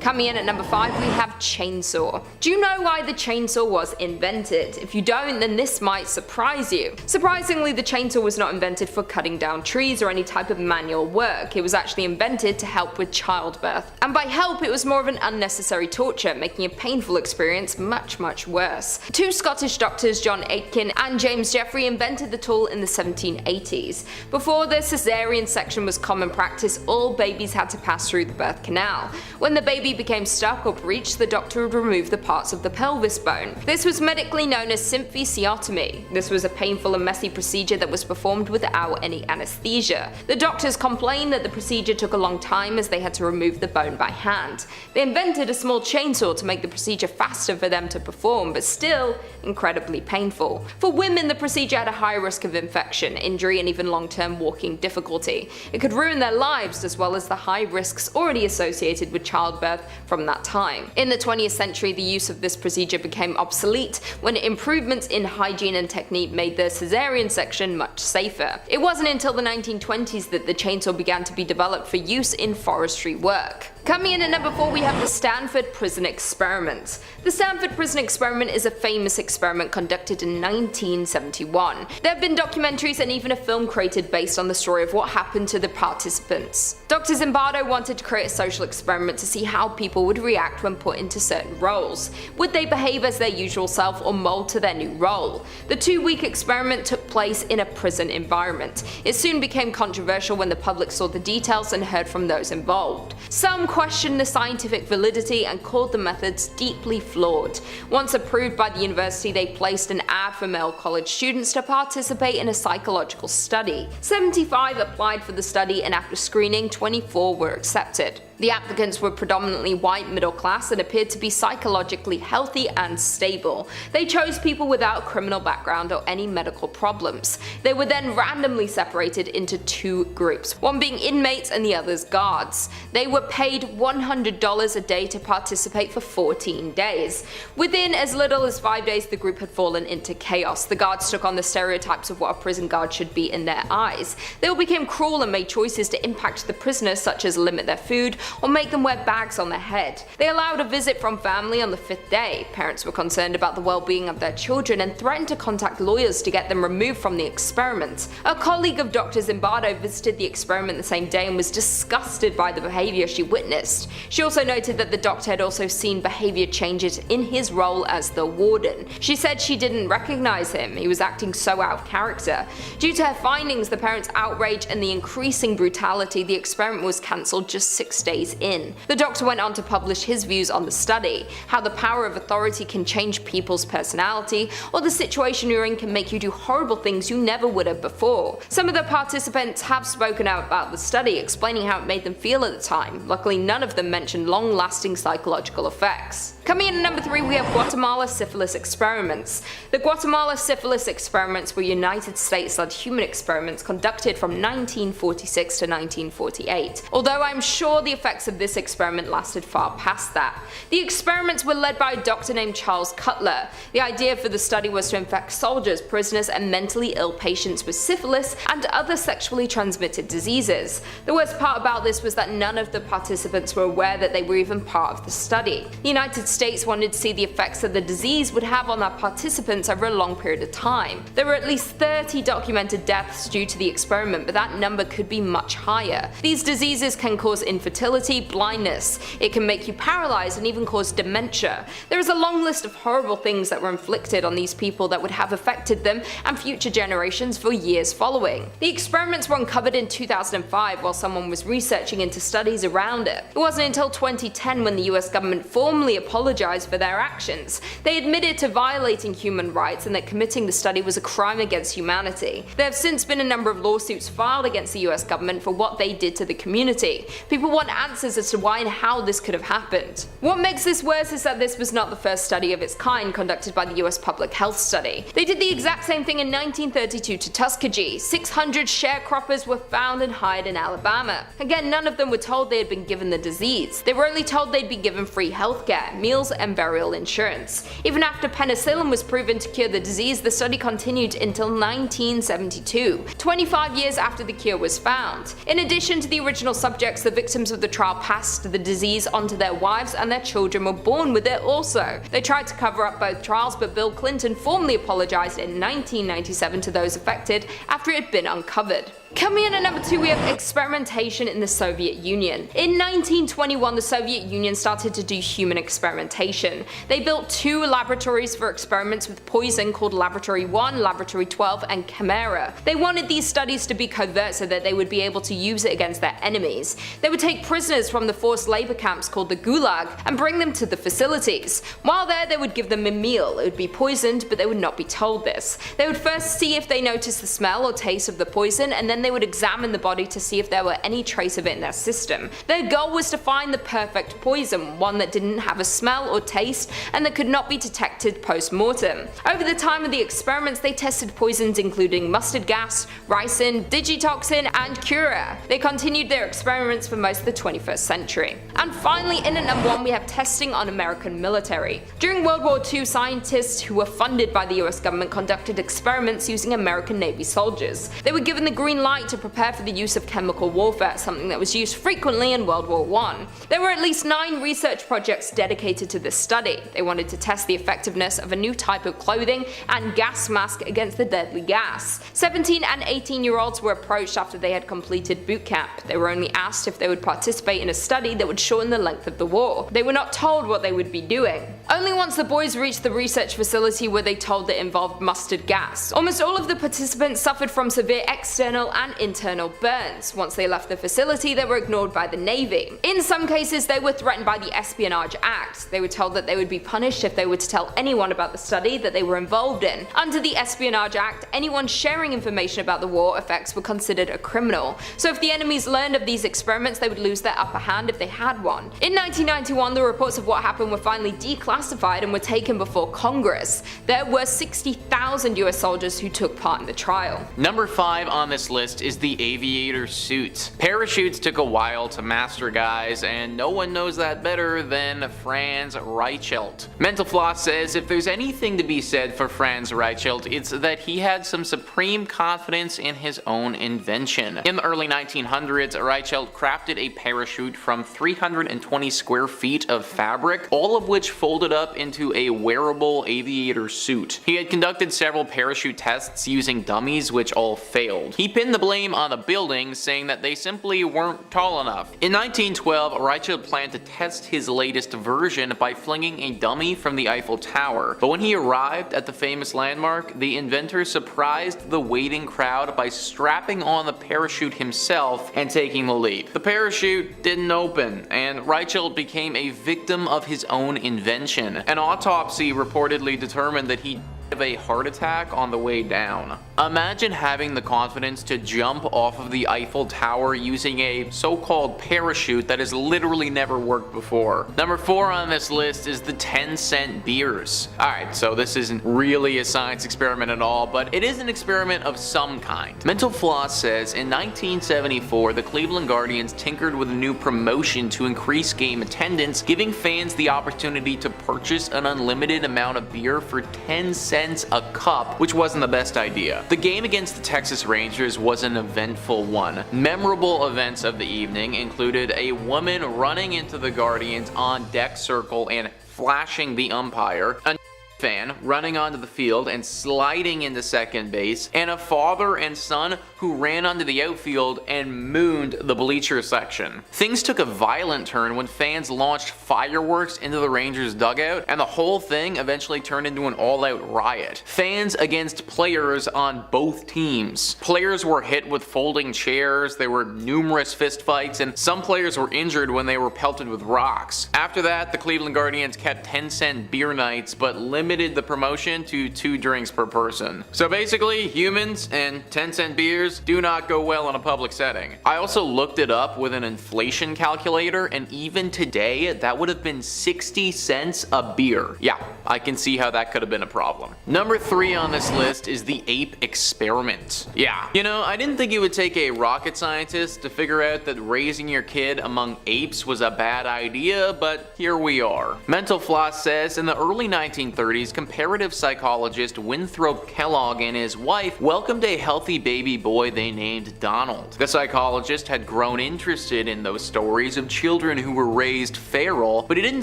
Coming in at number 5 we have chainsaw. Do you know why the chainsaw was invented? If you don't, then this might surprise you. Surprisingly, the chainsaw was not invented for cutting down trees or any type of manual work. It was actually invented to help with childbirth. And by help, it was more of an unnecessary torture, making a painful experience much worse. Two Scottish doctors, John Aitken and James Jeffrey, invented the tool in the 1780s. Before the cesarean section was common practice, all babies had to pass through the birth canal. When the baby became stuck or breached, the doctor would remove the parts of the pelvis bone. This was medically known as symphysiotomy. This was a painful and messy procedure that was performed without any anesthesia. The doctors complained that the procedure took a long time as they had to remove the bone by hand. They invented a small chainsaw to make the procedure faster for them to perform, but still incredibly painful. For women, the procedure had a high risk of infection, injury, and even long-term walking difficulty. It could ruin their lives, as well as the high risks already associated with childbirth from that time. In the 20th century, the use of this procedure became obsolete when improvements in hygiene and technique made the cesarean section much safer. It wasn't until the 1920s that the chainsaw began to be developed for use in forestry work. Coming in at number 4 we have the Stanford Prison Experiment. The Stanford Prison Experiment is a famous experiment conducted in 1971. There have been documentaries and even a film created based on the story of what happened to the participants. Dr. Zimbardo wanted to create a social experiment to see how people would react when put into certain roles. Would they behave as their usual self or mold to their new role? The 2-week experiment took place in a prison environment. It soon became controversial when the public saw the details and heard from those involved. Some questioned the scientific validity and called the methods deeply flawed. Once approved by the university, they placed an ad for male college students to participate in a psychological study. 75 applied for the study, and after screening, 24 were accepted. The applicants were predominantly white, middle class, and appeared to be psychologically healthy and stable. They chose people without a criminal background or any medical problems. They were then randomly separated into 2 groups, one being inmates and the others guards. They were paid $100 a day to participate for 14 days. Within as little as 5 days, the group had fallen into chaos. The guards took on the stereotypes of what a prison guard should be in their eyes. They all became cruel and made choices to impact the prisoners, such as limit their food or make them wear bags on their head. They allowed a visit from family on the 5th day. Parents were concerned about the well-being of their children and threatened to contact lawyers to get them removed from the experiment. A colleague of Dr. Zimbardo visited the experiment the same day and was disgusted by the behavior she witnessed. She also noted that the doctor had also seen behavior changes in his role as the warden. She said she didn't recognize him. He was acting so out of character. Due to her findings, the parents' outrage, and the increasing brutality, the experiment was cancelled just 6 days in. The doctor went on to publish his views on the study, how the power of authority can change people's personality, or the situation you're in can make you do horrible things you never would have before. Some of the participants have spoken out about the study, explaining how it made them feel at the time. Luckily, none of them mentioned long-lasting psychological effects. Coming in at number 3 we have Guatemala Syphilis Experiments. The Guatemala Syphilis Experiments were United States-led human experiments conducted from 1946 to 1948, although I'm sure the effects of this experiment lasted far past that. The experiments were led by a doctor named Charles Cutler. The idea for the study was to infect soldiers, prisoners, and mentally ill patients with syphilis and other sexually transmitted diseases. The worst part about this was that none of the participants were aware that they were even part of the study. The United States wanted to see the effects that the disease would have on their participants over a long period of time. There were at least 30 documented deaths due to the experiment, but that number could be much higher. These diseases can cause infertility, blindness, it can make you paralyzed, and even cause dementia. There is a long list of horrible things that were inflicted on these people that would have affected them and future generations for years following. The experiments were uncovered in 2005 while someone was researching into studies around it. It wasn't until 2010 when the US government formally apologized for their actions. They admitted to violating human rights and that committing the study was a crime against humanity. There have since been a number of lawsuits filed against the US government for what they did to the community. People want answers as to why and how this could have happened. What makes this worse is that this was not the first study of its kind conducted by the US Public Health Study. They did the exact same thing in 1932 to Tuskegee. 600 sharecroppers were found and hired in Alabama. Again, none of them were told they had been given the disease. They were only told they'd be given free healthcare, meals, and burial insurance. Even after penicillin was proven to cure the disease, the study continued until 1972, 25 years after the cure was found. In addition to the original subjects, the victims of the trial passed the disease onto their wives, and their children were born with it also. They tried to cover up both trials, but Bill Clinton formally apologized in 1997 to those affected after it had been uncovered. Coming in at number 2, we have experimentation in the Soviet Union. In 1921, the Soviet Union started to do human experimentation. They built 2 laboratories for experiments with poison called Laboratory 1, Laboratory 12, and Chimera. They wanted these studies to be covert so that they would be able to use it against their enemies. They would take prisoners from the forced labor camps called the Gulag and bring them to the facilities. While there, they would give them a meal. It would be poisoned, but they would not be told this. They would first see if they noticed the smell or taste of the poison, and then they would examine the body to see if there were any trace of it in their system. Their goal was to find the perfect poison, one that didn't have a smell or taste and that could not be detected post-mortem. Over the time of the experiments, they tested poisons including mustard gas, ricin, digitoxin, and cura. They continued their experiments for most of the 21st century. And finally, in at number 1, we have testing on American military. During World War II, scientists who were funded by the US government conducted experiments using American Navy soldiers. They were given the green light to prepare for the use of chemical warfare, something that was used frequently in World War I. There were at least 9 research projects dedicated to this study. They wanted to test the effectiveness of a new type of clothing and gas mask against the deadly gas. 17 and 18-year-olds were approached after they had completed boot camp. They were only asked if they would participate in a study that would shorten the length of the war. They were not told what they would be doing. Only once the boys reached the research facility were they told that it involved mustard gas. Almost all of the participants suffered from severe external and internal burns. Once they left the facility, they were ignored by the Navy. In some cases, they were threatened by the Espionage Act. They were told that they would be punished if they were to tell anyone about the study that they were involved in. Under the Espionage Act, anyone sharing information about the war effects were considered a criminal. So if the enemies learned of these experiments, they would lose their upper hand if they had one. In 1991, the reports of what happened were finally declassified and were taken before Congress. There were 60,000 US soldiers who took part in the trial. Number 5 on this list is the Aviator Suit. Parachutes took a while to master, guys, and no one knows that better than Franz Reichelt. Mental Floss says if there's anything to be said for Franz Reichelt, it's that he had some supreme confidence in his own invention. In the early 1900s, Reichelt crafted a parachute from 320 square feet of fabric, all of which folded up into a wearable aviator suit. He had conducted several parachute tests using dummies, which all failed. He pinned the blame on the building, saying that they simply weren't tall enough. In 1912, Reichelt planned to test his latest version by flinging a dummy from the Eiffel Tower, but when he arrived at the famous landmark, the inventor surprised the waiting crowd by strapping on the parachute himself and taking the lead. The parachute didn't open, and Reichelt became a victim of his own invention. An autopsy reportedly determined that he of a heart attack on the way down. Imagine having the confidence to jump off of the Eiffel Tower using a so-called parachute that has literally never worked before. Number 4 on this list is the 10-cent beers. Alright, so this isn't really a science experiment at all, but it is an experiment of some kind. Mental Floss says in 1974, the Cleveland Guardians tinkered with a new promotion to increase game attendance, giving fans the opportunity to purchase an unlimited amount of beer for 10 cents a cup, which wasn't the best idea. The game against the Texas Rangers was an eventful one. Memorable events of the evening included a woman running into the Guardians on deck circle and flashing the umpire, a fan running onto the field and sliding into second base, and a father and son who ran onto the outfield and mooned the bleacher section. Things took a violent turn when fans launched fireworks into the Rangers dugout, and the whole thing eventually turned into an all-out riot. Fans against players on both teams. Players were hit with folding chairs, there were numerous fistfights, and some players were injured when they were pelted with rocks. After that, the Cleveland Guardians kept 10-cent beer nights, but limited the promotion to 2 drinks per person. So basically, humans and 10-cent beers do not go well in a public setting. I also looked it up with an inflation calculator, and even today, that would have been 60 cents a beer. Yeah, I can see how that could have been a problem. Number 3 on this list is the Ape Experiment. Yeah, you know, I didn't think it would take a rocket scientist to figure out that raising your kid among apes was a bad idea, but here we are. Mental Floss says in the early 1930s, 1930s, comparative psychologist Winthrop Kellogg and his wife welcomed a healthy baby boy they named Donald. The psychologist had grown interested in those stories of children who were raised feral, but he didn't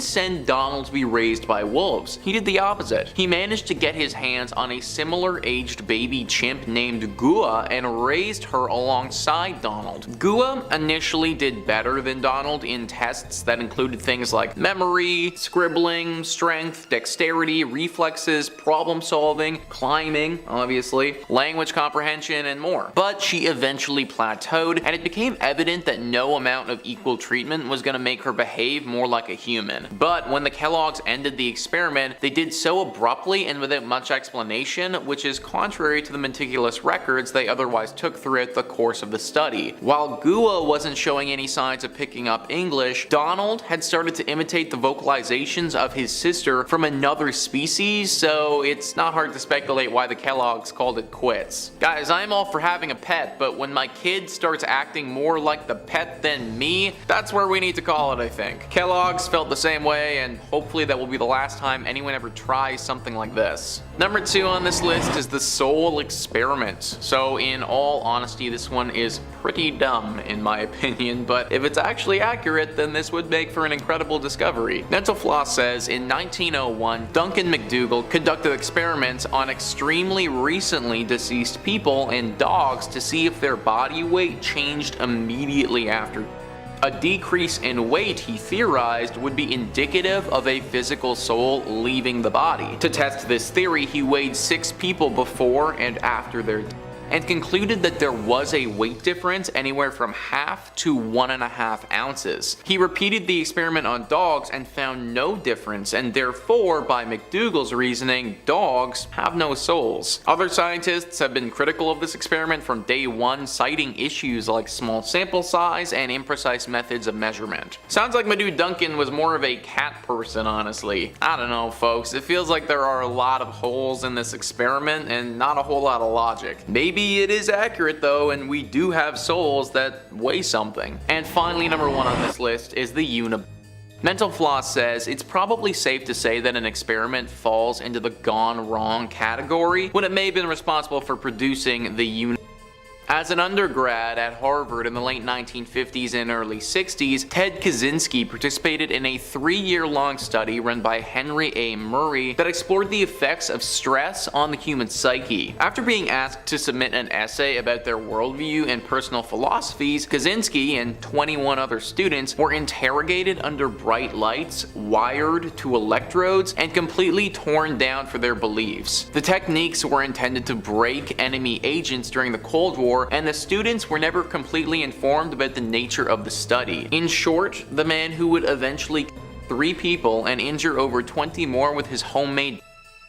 send Donald to be raised by wolves. He did the opposite. He managed to get his hands on a similar aged baby chimp named Gua and raised her alongside Donald. Gua initially did better than Donald in tests that included things like memory, scribbling, strength, dexterity, reflexes, problem solving, climbing, obviously, language comprehension, and more. But she eventually plateaued, and it became evident that no amount of equal treatment was going to make her behave more like a human. But when the Kelloggs ended the experiment, they did so abruptly and without much explanation, which is contrary to the meticulous records they otherwise took throughout the course of the study. While Gua wasn't showing any signs of picking up English, Donald had started to imitate the vocalizations of his sister from another species, so it's not hard to speculate why the Kelloggs called it quits. Guys, I'm all for having a pet, but when my kid starts acting more like the pet than me, that's where we need to call it, I think. Kellogg's felt the same way, and hopefully that will be the last time anyone ever tries something like this. Number 2 on this list is the Soul Experiment. So in all honesty, this one is pretty dumb in my opinion, but if it's actually accurate, then this would make for an incredible discovery. Mental Floss says in 1901, Duncan McDougall conducted experiments on extremely recently deceased people and dogs to see if their body weight changed immediately after. A decrease in weight, he theorized, would be indicative of a physical soul leaving the body. To test this theory, he weighed 6 people before and after their death, and concluded that there was a weight difference anywhere from half to 1.5 ounces. He repeated the experiment on dogs and found no difference, and therefore, by McDougall's reasoning, dogs have no souls. Other scientists have been critical of this experiment from day one, citing issues like small sample size and imprecise methods of measurement. Sounds like my dude Duncan was more of a cat person, honestly. I don't know, folks. It feels like there are a lot of holes in this experiment and not a whole lot of logic. Maybe it is accurate though, and we do have souls that weigh something. And finally, number 1 on this list is the Unibomber. Mental Floss says it's probably safe to say that an experiment falls into the gone wrong category when it may have been responsible for producing the Unibomber. As an undergrad at Harvard in the late 1950s and early 60s, Ted Kaczynski participated in a 3-year-long study run by Henry A. Murray that explored the effects of stress on the human psyche. After being asked to submit an essay about their worldview and personal philosophies, Kaczynski and 21 other students were interrogated under bright lights, wired to electrodes, and completely torn down for their beliefs. The techniques were intended to break enemy agents during the Cold War, and the students were never completely informed about the nature of the study. In short, the man who would eventually kill 3 people and injure over 20 more with his homemade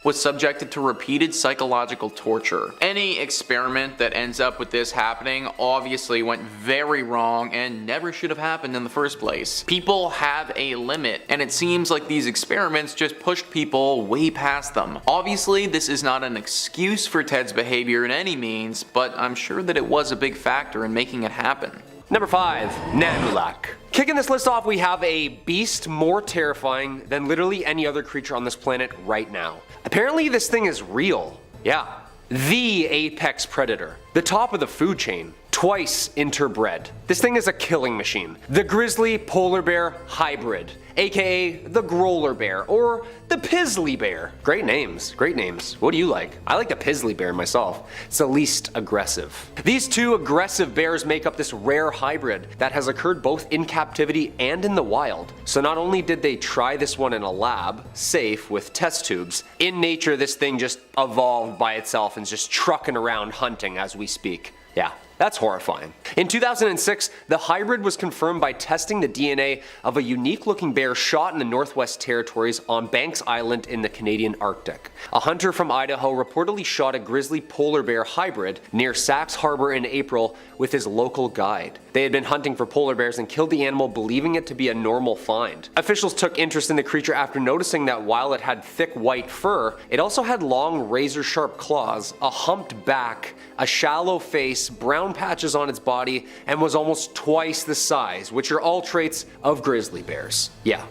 was subjected to repeated psychological torture. Any experiment that ends up with this happening obviously went very wrong and never should have happened in the first place. People have a limit, and it seems like these experiments just pushed people way past them. Obviously, this is not an excuse for Ted's behavior in any means, but I'm sure that it was a big factor in making it happen. Number 5, Namulak. Kicking this list off, we have a beast more terrifying than literally any other creature on this planet right now. Apparently this thing is real. Yeah. The apex predator. The top of the food chain. Twice interbred. This thing is a killing machine. The grizzly polar bear hybrid, aka the growler bear or the pizzly bear. Great names, great names. What do you like? I like the pizzly bear myself. It's the least aggressive. These 2 aggressive bears make up this rare hybrid that has occurred both in captivity and in the wild. So not only did they try this one in a lab, safe with test tubes, in nature this thing just evolved by itself and is just trucking around hunting as we speak. Yeah. That's horrifying. In 2006, the hybrid was confirmed by testing the DNA of a unique looking bear shot in the Northwest Territories on Banks Island in the Canadian Arctic. A hunter from Idaho reportedly shot a grizzly polar bear hybrid near Sachs Harbor in April with his local guide. They had been hunting for polar bears and killed the animal, believing it to be a normal find. Officials took interest in the creature after noticing that while it had thick white fur, it also had long razor-sharp claws, a humped back, a shallow face, brown patches on its body, and was almost twice the size, which are all traits of grizzly bears. Yeah.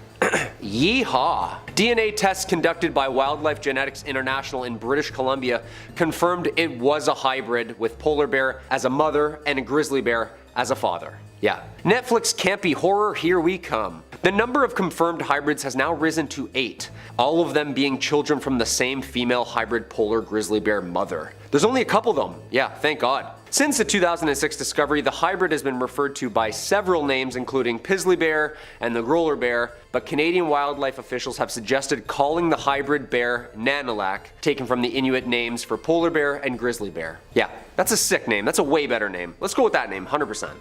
Yeehaw! DNA tests conducted by Wildlife Genetics International in British Columbia confirmed it was a hybrid with polar bear as a mother and a grizzly bear as a father. Yeah. Netflix campy horror, here we come. The number of confirmed hybrids has now risen to 8, all of them being children from the same female hybrid polar grizzly bear mother. There's only a couple though. Yeah, thank God. Since the 2006 discovery, the hybrid has been referred to by several names including Pizzly Bear and the Roller Bear, but Canadian wildlife officials have suggested calling the hybrid bear Nanulak, taken from the Inuit names for polar bear and grizzly bear. Yeah, that's a sick name. That's a way better name. Let's go with that name, 100%.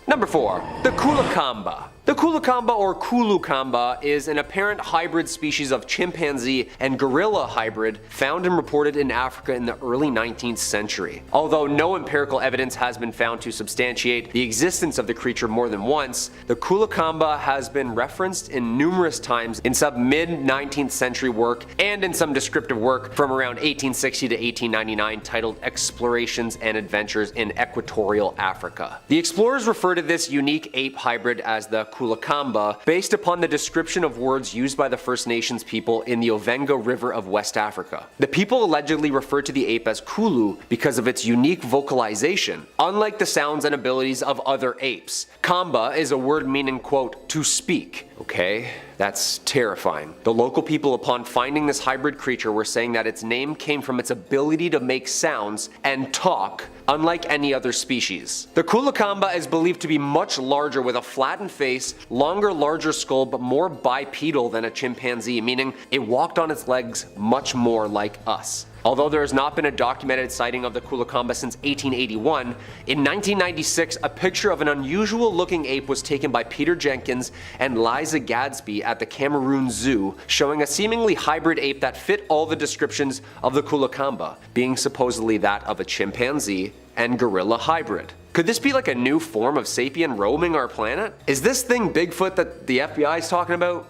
Number 4. The Kula Kamba. The Kula Kamba or Kulu Kamba is an apparent hybrid species of chimpanzee and gorilla hybrid found and reported in Africa in the early 19th century. Although no empirical evidence has been found to substantiate the existence of the creature more than once, the Kula Kamba has been referenced in numerous times in some mid-19th century work and in some descriptive work from around 1860 to 1899 titled Explorations and Adventures in Equatorial Africa. The explorers refer to this unique ape hybrid as the Kula Kamba, based upon the description of words used by the First Nations people in the Ovengo River of West Africa. The people allegedly refer to the ape as Kulu because of its unique vocalization, unlike the sounds and abilities of other apes. Kamba is a word meaning, quote, to speak. Okay, that's terrifying. The local people, upon finding this hybrid creature, were saying that its name came from its ability to make sounds and talk, unlike any other species. The Kula Kamba is believed to be much larger with a flattened face, longer, larger skull, but more bipedal than a chimpanzee, meaning it walked on its legs much more like us. Although there has not been a documented sighting of the Kula Kamba since 1881, in 1996 a picture of an unusual looking ape was taken by Peter Jenkins and Liza Gadsby at the Cameroon Zoo, showing a seemingly hybrid ape that fit all the descriptions of the Kula Kamba, being supposedly that of a chimpanzee and gorilla hybrid. Could this be like a new form of sapien roaming our planet? Is this thing Bigfoot that the FBI is talking about?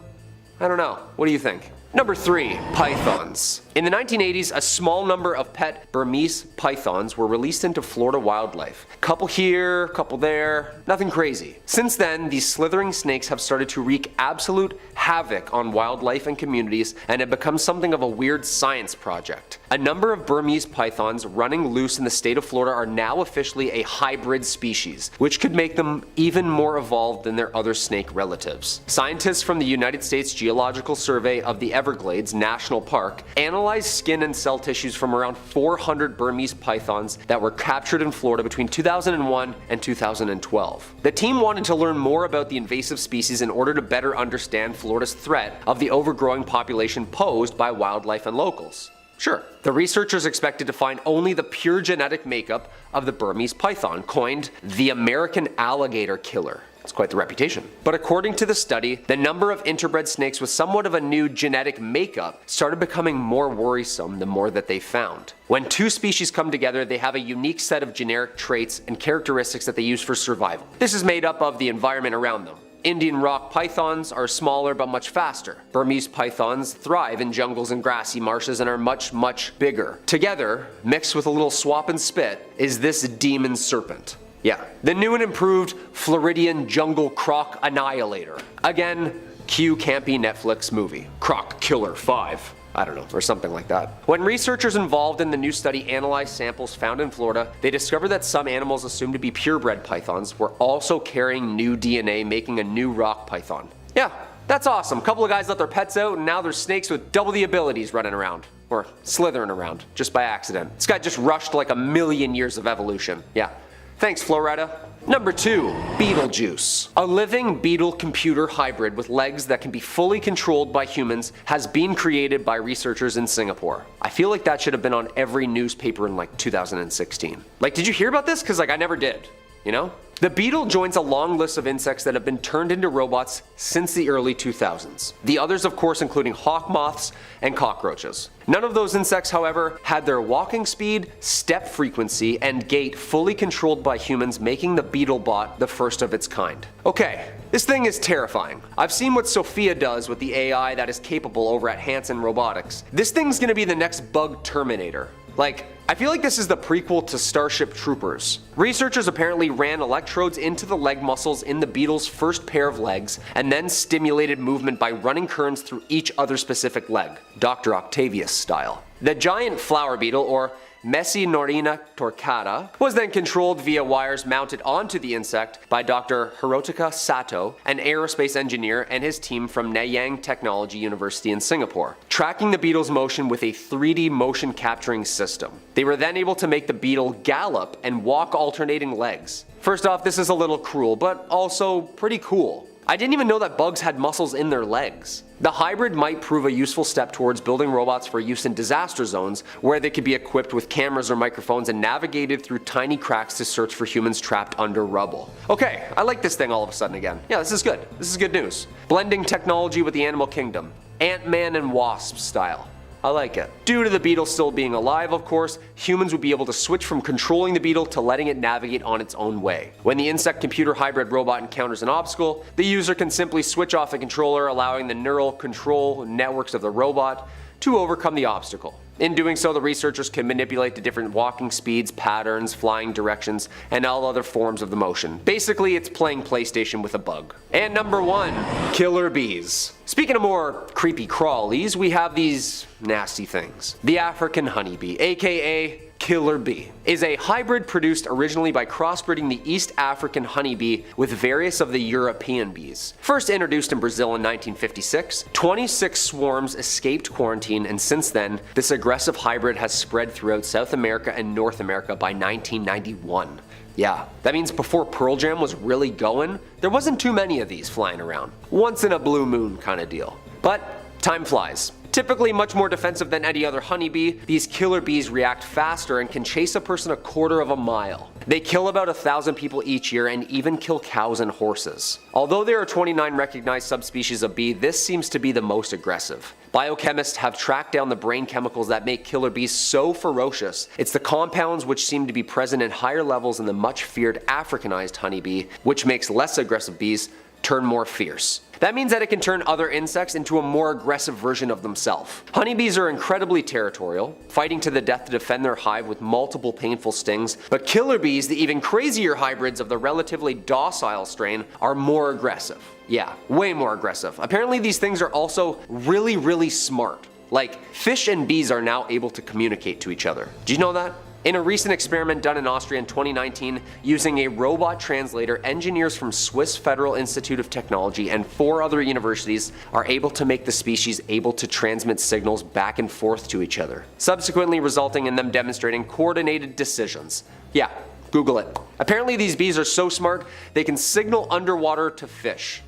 I don't know. What do you think? Number 3. Pythons. In the 1980s, a small number of pet Burmese pythons were released into Florida wildlife. Couple here, couple there, nothing crazy. Since then, these slithering snakes have started to wreak absolute havoc on wildlife and communities and have become something of a weird science project. A number of Burmese pythons running loose in the state of Florida are now officially a hybrid species, which could make them even more evolved than their other snake relatives. Scientists from the United States Geological Survey of the Everglades National Park analyzed skin and cell tissues from around 400 Burmese pythons that were captured in Florida between 2001 and 2012. The team wanted to learn more about the invasive species in order to better understand Florida's threat of the overgrowing population posed by wildlife and locals. Sure, the researchers expected to find only the pure genetic makeup of the Burmese python, coined the American alligator killer. It's quite the reputation. But according to the study, the number of interbred snakes with somewhat of a new genetic makeup started becoming more worrisome the more that they found. When two species come together, they have a unique set of generic traits and characteristics that they use for survival. This is made up of the environment around them. Indian rock pythons are smaller but much faster. Burmese pythons thrive in jungles and grassy marshes and are much, much bigger. Together, mixed with a little swap and spit, is this demon serpent. Yeah, the new and improved Floridian Jungle Croc Annihilator. Again, cue campy Netflix movie. Croc Killer 5. I don't know, or something like that. When researchers involved in the new study analyzed samples found in Florida, they discovered that some animals assumed to be purebred pythons were also carrying new DNA, making a new rock python. Yeah, that's awesome. Couple of guys let their pets out and now there's snakes with double the abilities running around. Or slithering around, just by accident. This guy just rushed like a million years of evolution. Yeah. Thanks, Florida. Number 2. Beetlejuice. A living beetle-computer hybrid with legs that can be fully controlled by humans has been created by researchers in Singapore. I feel like that should have been on every newspaper in like 2016. Like, did you hear about this? Cause like I never did, you know? The beetle joins a long list of insects that have been turned into robots since the early 2000s. The others, of course, including hawk moths and cockroaches. None of those insects, however, had their walking speed, step frequency, and gait fully controlled by humans, making the BeetleBot the first of its kind. Okay, this thing is terrifying. I've seen what Sophia does with the AI that is capable over at Hanson Robotics. This thing's gonna be the next bug Terminator. Like, I feel like this is the prequel to Starship Troopers. Researchers apparently ran electrodes into the leg muscles in the beetle's first pair of legs, and then stimulated movement by running currents through each other specific leg, Dr. Octavius style. The giant flower beetle, or Messionorina torcata, was then controlled via wires mounted onto the insect by Dr. Hirotaka Sato, an aerospace engineer, and his team from Nanyang Technology University in Singapore, tracking the beetle's motion with a 3D motion capturing system. They were then able to make the beetle gallop and walk alternating legs. First off, this is a little cruel, but also pretty cool. I didn't even know that bugs had muscles in their legs. The hybrid might prove a useful step towards building robots for use in disaster zones, where they could be equipped with cameras or microphones and navigated through tiny cracks to search for humans trapped under rubble. Okay, I like this thing all of a sudden again. Yeah, this is good. This is good news. Blending technology with the animal kingdom. Ant-Man and Wasp style. I like it. Due to the beetle still being alive, of course, humans would be able to switch from controlling the beetle to letting it navigate on its own way. When the insect-computer hybrid robot encounters an obstacle, the user can simply switch off the controller, allowing the neural control networks of the robot to overcome the obstacle. In doing so, the researchers can manipulate the different walking speeds, patterns, flying directions, and all other forms of the motion. Basically, it's playing PlayStation with a bug. And number 1, killer bees. Speaking of more creepy crawlies, we have these nasty things. The African honeybee, aka killer bee, is a hybrid produced originally by crossbreeding the East African honeybee with various of the European bees. First introduced in Brazil in 1956, 26 swarms escaped quarantine, and since then, this aggressive hybrid has spread throughout South America and North America by 1991. Yeah, that means before Pearl Jam was really going, there wasn't too many of these flying around. Once in a blue moon kind of deal. But time flies. Typically much more defensive than any other honeybee, these killer bees react faster and can chase a person a quarter of a mile. They kill about 1,000 people each year and even kill cows and horses. Although there are 29 recognized subspecies of bee, this seems to be the most aggressive. Biochemists have tracked down the brain chemicals that make killer bees so ferocious. It's the compounds which seem to be present in higher levels in the much feared Africanized honeybee, which makes less aggressive bees turn more fierce. That means that it can turn other insects into a more aggressive version of themselves. Honeybees are incredibly territorial, fighting to the death to defend their hive with multiple painful stings, but killer bees, the even crazier hybrids of the relatively docile strain, are more aggressive. Yeah, way more aggressive. Apparently these things are also really smart. Like, fish and bees are now able to communicate to each other. Do you know that? In a recent experiment done in Austria in 2019, using a robot translator, engineers from Swiss Federal Institute of Technology and 4 other universities are able to make the species able to transmit signals back and forth to each other, subsequently resulting in them demonstrating coordinated decisions. Yeah, Google it. Apparently these bees are so smart, they can signal underwater to fish.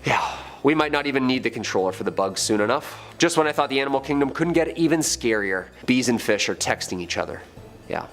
Yeah. We might not even need the controller for the bugs soon enough. Just when I thought the animal kingdom couldn't get even scarier, bees and fish are texting each other. Yeah.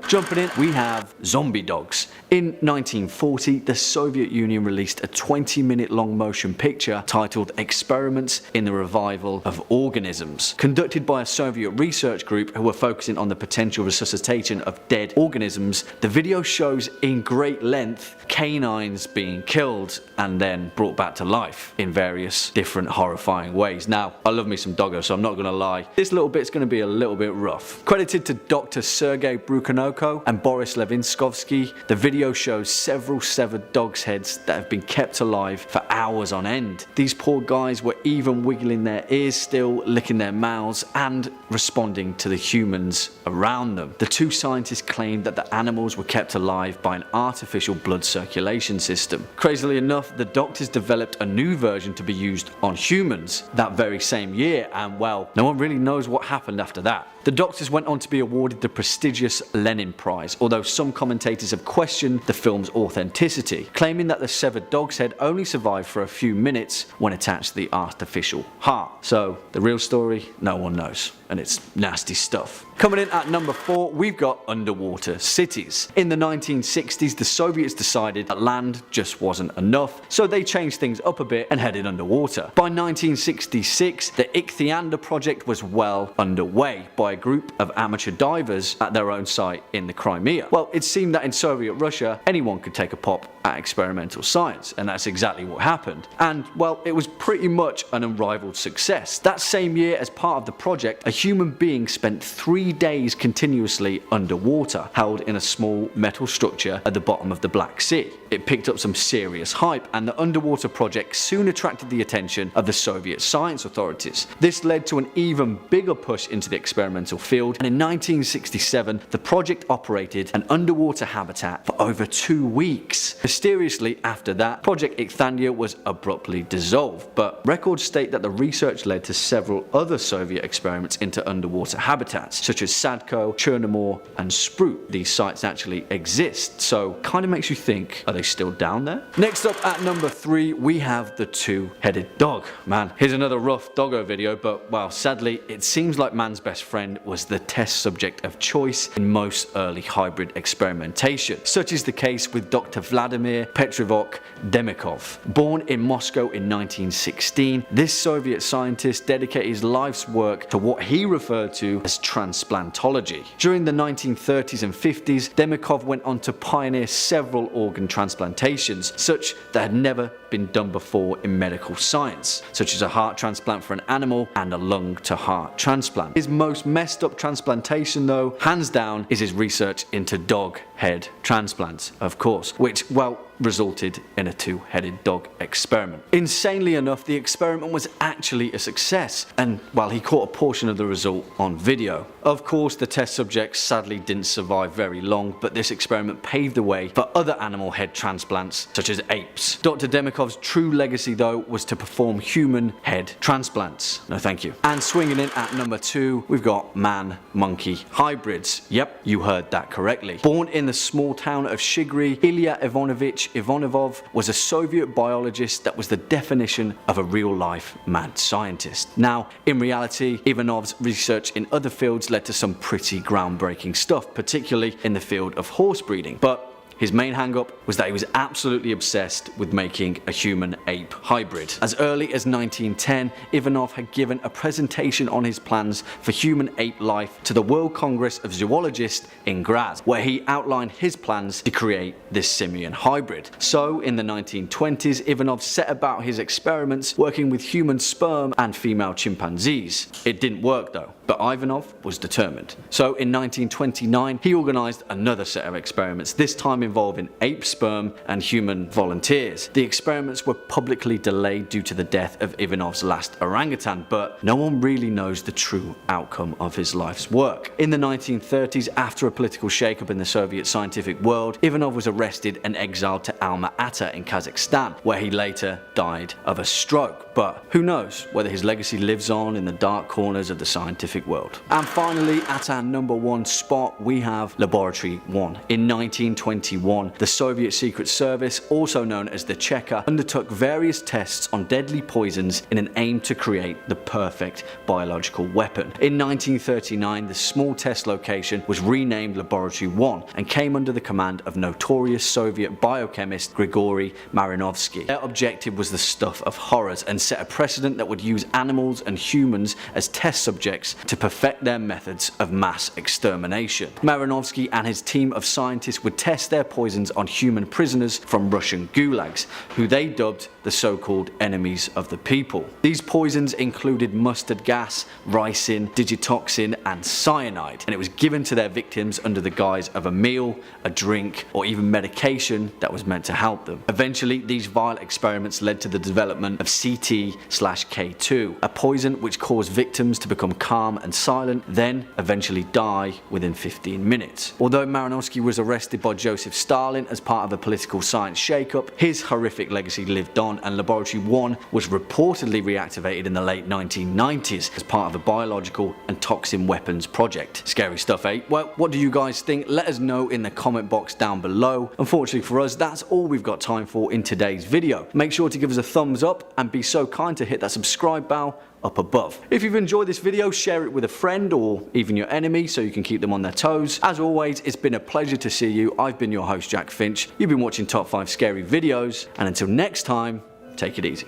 Jumping in, we have zombie dogs. In 1940, the Soviet Union released a 20-minute long motion picture titled Experiments in the Revival of Organisms. Conducted by a Soviet research group who were focusing on the potential resuscitation of dead organisms, the video shows in great length canines being killed and then brought back to life in various different horrifying ways. Now, I love me some doggos, so I'm not gonna lie. This little bit's gonna be a little bit rough. Credited to Dr. Sergei Brukhanoko and Boris Levinskovsky, the video shows several severed dogs' heads that have been kept alive for hours on end. These poor guys were even wiggling their ears still, licking their mouths, and responding to the humans around them. The 2 scientists claimed that the animals were kept alive by an artificial blood circulation system. Crazily enough, the doctors developed a new version to be used on humans that very same year, and well, no one really knows what happened after that. The doctors went on to be awarded the prestigious Lenin Prize, although some commentators have questioned the film's authenticity, claiming that the severed dog's head only survived for a few minutes when attached to the artificial heart. So, the real story, no one knows, and it's nasty stuff. Coming in at number 4, we've got underwater cities. In the 1960s, the Soviets decided that land just wasn't enough, so they changed things up a bit and headed underwater. By 1966, the Ichthyander project was well underway by a group of amateur divers at their own site in the Crimea. Well, it seemed that in Soviet Russia, anyone could take a pop at experimental science, and that's exactly what happened. And, well, it was pretty much an unrivaled success. That same year, as part of the project, a human being spent 3 days continuously underwater, held in a small metal structure at the bottom of the Black Sea. It picked up some serious hype, and the underwater project soon attracted the attention of the Soviet science authorities. This led to an even bigger push into the experimental field, and in 1967, the project operated an underwater habitat for over 2 weeks. Mysteriously, after that, Project Ichthyander was abruptly dissolved, but records state that the research led to several other Soviet experiments into underwater habitats, such as Sadko, Chernomor, and Sprut. These sites actually exist, so kind of makes you think, are they still down there? Next up at number 3, we have the two-headed dog. Man, here's another rough doggo video, but well, sadly, it seems like man's best friend was the test subject of choice in most early hybrid experimentation. Such is the case with Dr. Vladimir Petrovich Demikov. Born in Moscow in 1916, this Soviet scientist dedicated his life's work to what he referred to as transplantology. During the 1930s and 50s, Demikov went on to pioneer several organ transplantations, such that had never been done before in medical science, such as a heart transplant for an animal and a lung to heart transplant. His most messed up transplantation though, hands down, is his research into dog head transplants, of course, which, well, resulted in a two-headed dog experiment. Insanely enough, the experiment was actually a success, and well, he caught a portion of the result on video. Of course, the test subjects sadly didn't survive very long, but this experiment paved the way for other animal head transplants, such as apes. Dr. Demikov's true legacy though was to perform human head transplants. No thank you. And swinging in at number 2, we've got man-monkey hybrids. Yep, you heard that correctly. Born in the small town of Shigry, Ilya Ivanovich Ivanov was a Soviet biologist that was the definition of a real-life mad scientist. Now, in reality, Ivanov's research in other fields led to some pretty groundbreaking stuff, particularly in the field of horse breeding. But his main hang-up was that he was absolutely obsessed with making a human-ape hybrid. As early as 1910, Ivanov had given a presentation on his plans for human-ape life to the World Congress of Zoologists in Graz, where he outlined his plans to create this simian hybrid. So, in the 1920s, Ivanov set about his experiments working with human sperm and female chimpanzees. It didn't work though, but Ivanov was determined. So, in 1929, he organized another set of experiments, this time involving ape sperm and human volunteers. The experiments were publicly delayed due to the death of Ivanov's last orangutan, but no one really knows the true outcome of his life's work. In the 1930s, after a political shakeup in the Soviet scientific world, Ivanov was arrested and exiled to Alma-Ata in Kazakhstan, where he later died of a stroke. But who knows whether his legacy lives on in the dark corners of the scientific world. And finally, at our number 1 spot, we have Laboratory 1. In 1921, the Soviet Secret Service, also known as the Cheka, undertook various tests on deadly poisons in an aim to create the perfect biological weapon. In 1939, the small test location was renamed Laboratory 1 and came under the command of notorious Soviet biochemist Grigory Marinovsky. Their objective was the stuff of horrors and set a precedent that would use animals and humans as test subjects to perfect their methods of mass extermination. Marinovsky and his team of scientists would test their poisons on human prisoners from Russian gulags, who they dubbed the so-called enemies of the people. These poisons included mustard gas, ricin, digitoxin, and cyanide, and it was given to their victims under the guise of a meal, a drink, or even medication that was meant to help them. Eventually, these vile experiments led to the development of CT/K2, a poison which caused victims to become calm and silent, then eventually die within 15 minutes. Although Marinovsky was arrested by Joseph Stalin as part of a political science shakeup, his horrific legacy lived on, and Laboratory 1 was reportedly reactivated in the late 1990s as part of a biological and toxin weapons project. Scary stuff, eh? Well, what do you guys think? Let us know in the comment box down below. Unfortunately for us, that's all we've got time for in today's video. Make sure to give us a thumbs up and be so kind to hit that subscribe bell. up above. If you've enjoyed this video, share it with a friend or even your enemy so you can keep them on their toes. As always, it's been a pleasure to see you. I've been your host, Jack Finch. You've been watching Top 5 Scary Videos, and until next time, take it easy.